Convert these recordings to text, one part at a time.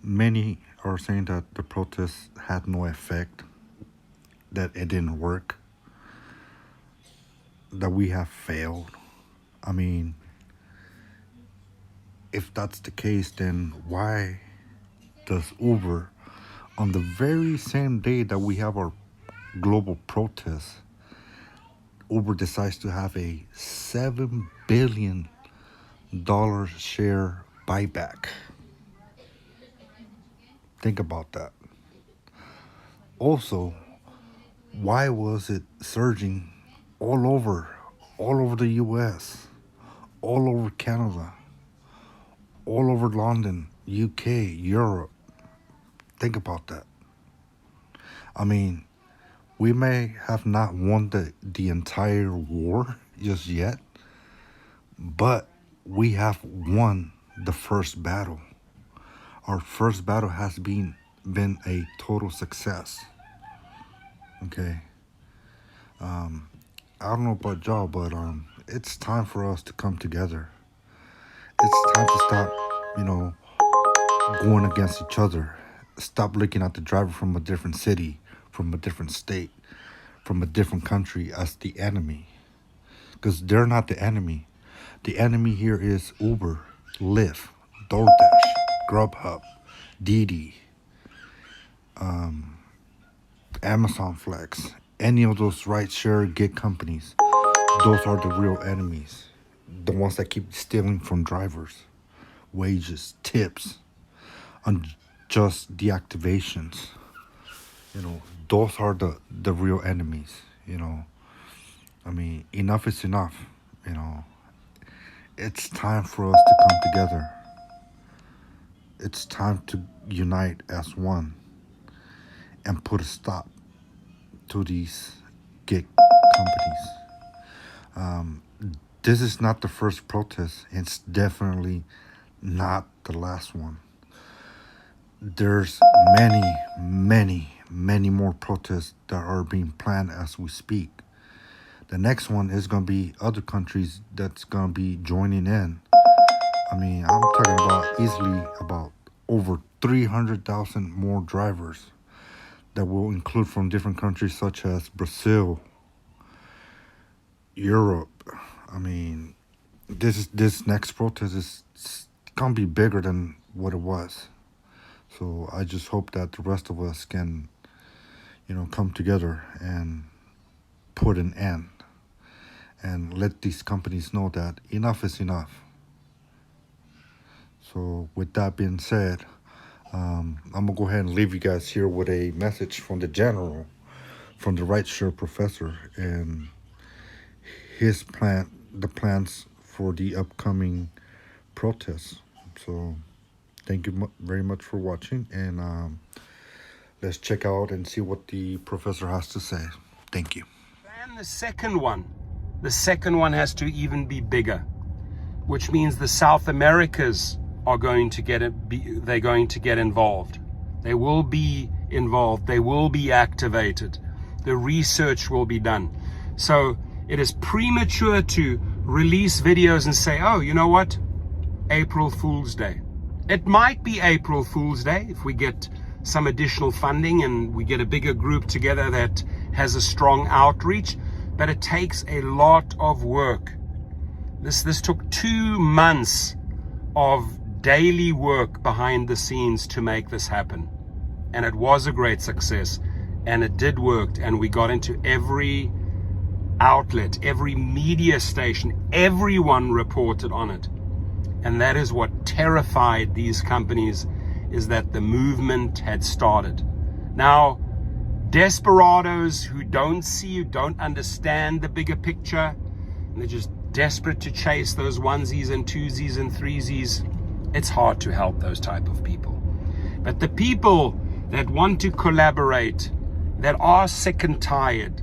Many are saying that the protests had no effect, that it didn't work, that we have failed. I mean, if that's the case, then why does Uber, on the very same day that we have our global protest, Uber decides to have a $7 billion share buyback? Think about that. Also, why was it surging all over the US, all over Canada, all over London, UK, Europe? Think about that. I mean, we may have not won the entire war just yet, but we have won the first battle. Our first battle has been a total success. Okay. I don't know about y'all, but it's time for us to come together. It's time to stop, going against each other. Stop looking at the driver from a different city, from a different state, from a different country as the enemy. Because they're not the enemy. The enemy here is Uber, Lyft, Doordash, Grubhub, Didi, Amazon Flex, any of those rideshare gig companies. Those are the real enemies. The ones that keep stealing from drivers. Wages, tips, unjust deactivations. Those are the real enemies. I mean, enough is enough. It's time for us to come together. It's time to unite as one and put a stop to these gig companies. This is not the first protest. It's definitely not the last one. There's many more protests that are being planned as we speak. The next one is going to be other countries that's going to be joining in. I mean, I'm talking about easily about over 300,000 more drivers that will include from different countries such as Brazil, Europe. I mean, this next protest is going to be bigger than what it was. So I just hope that the rest of us can, come together and put an end and let these companies know that enough is enough. So with that being said, I'm going to go ahead and leave you guys here with a message from the general, from the rideshare professor, and the plans for the upcoming protests. So thank you very much for watching, and let's check out and see what the professor has to say. Thank you. And the second one has to even be bigger, which means the South Americas are going to get involved. They will be involved. They will be activated. The research will be done. So it is premature to release videos and say, oh, you know what? April Fool's Day. It might be April Fool's Day if we get some additional funding and we get a bigger group together that has a strong outreach, but it takes a lot of work. This took 2 months of daily work behind the scenes to make this happen. And it was a great success, and it did work, and we got into every outlet, every media station, everyone reported on it. And that is what terrified these companies, is that the movement had started. Now, desperados who don't understand the bigger picture, and they're just desperate to chase those onesies and twosies and threesies, it's hard to help those type of people. But the people that want to collaborate, that are sick and tired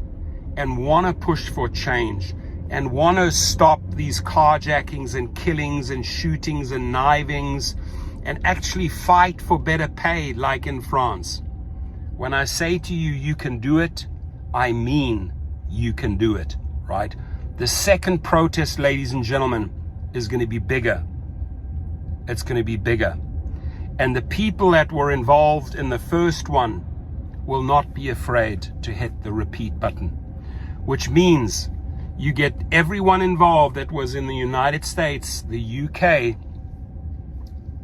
and want to push for change and want to stop these carjackings and killings and shootings and knivings and actually fight for better pay like in France. When I say to you, you can do it, I mean you can do it, right? The second protest, ladies and gentlemen, is going to be bigger. It's going to be bigger. And the people that were involved in the first one will not be afraid to hit the repeat button, which means you get everyone involved that was in the United States, the UK,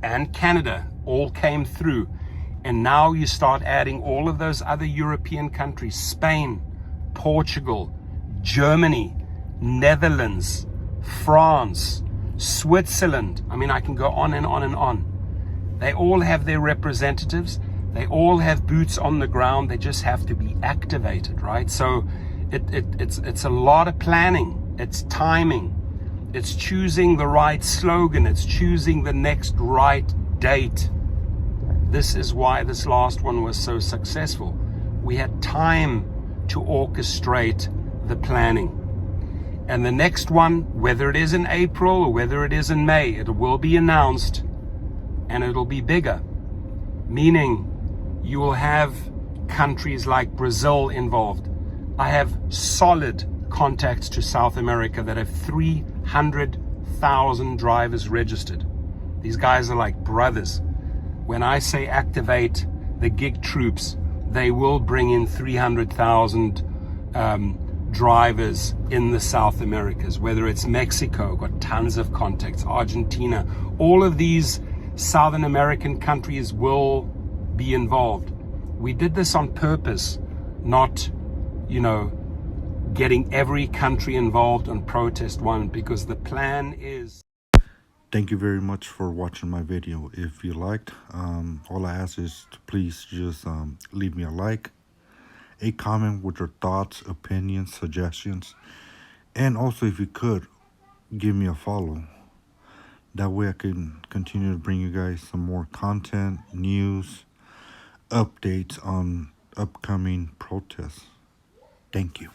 and Canada all came through. And now you start adding all of those other European countries, Spain, Portugal, Germany, Netherlands, France, Switzerland. I mean, I can go on and on and on. They all have their representatives. They all have boots on the ground. They just have to be activated, right? So it's a lot of planning. It's timing. It's choosing the right slogan. It's choosing the next right date. This is why this last one was so successful. We had time to orchestrate the planning. And the next one, whether it is in April or whether it is in May, it will be announced and it'll be bigger. Meaning you will have countries like Brazil involved. I have solid contacts to South America that have 300,000 drivers registered. These guys are like brothers. When I say activate the gig troops, they will bring in 300,000 drivers in the South Americas, whether it's Mexico, got tons of contacts, Argentina, all of these Southern American countries will be involved. We did this on purpose, not, getting every country involved on protest one, because the plan is... Thank you very much for watching my video. If you liked, all I ask is to please just leave me a like, a comment with your thoughts, opinions, suggestions, and also if you could, give me a follow. That way I can continue to bring you guys some more content, news, updates on upcoming protests. Thank you.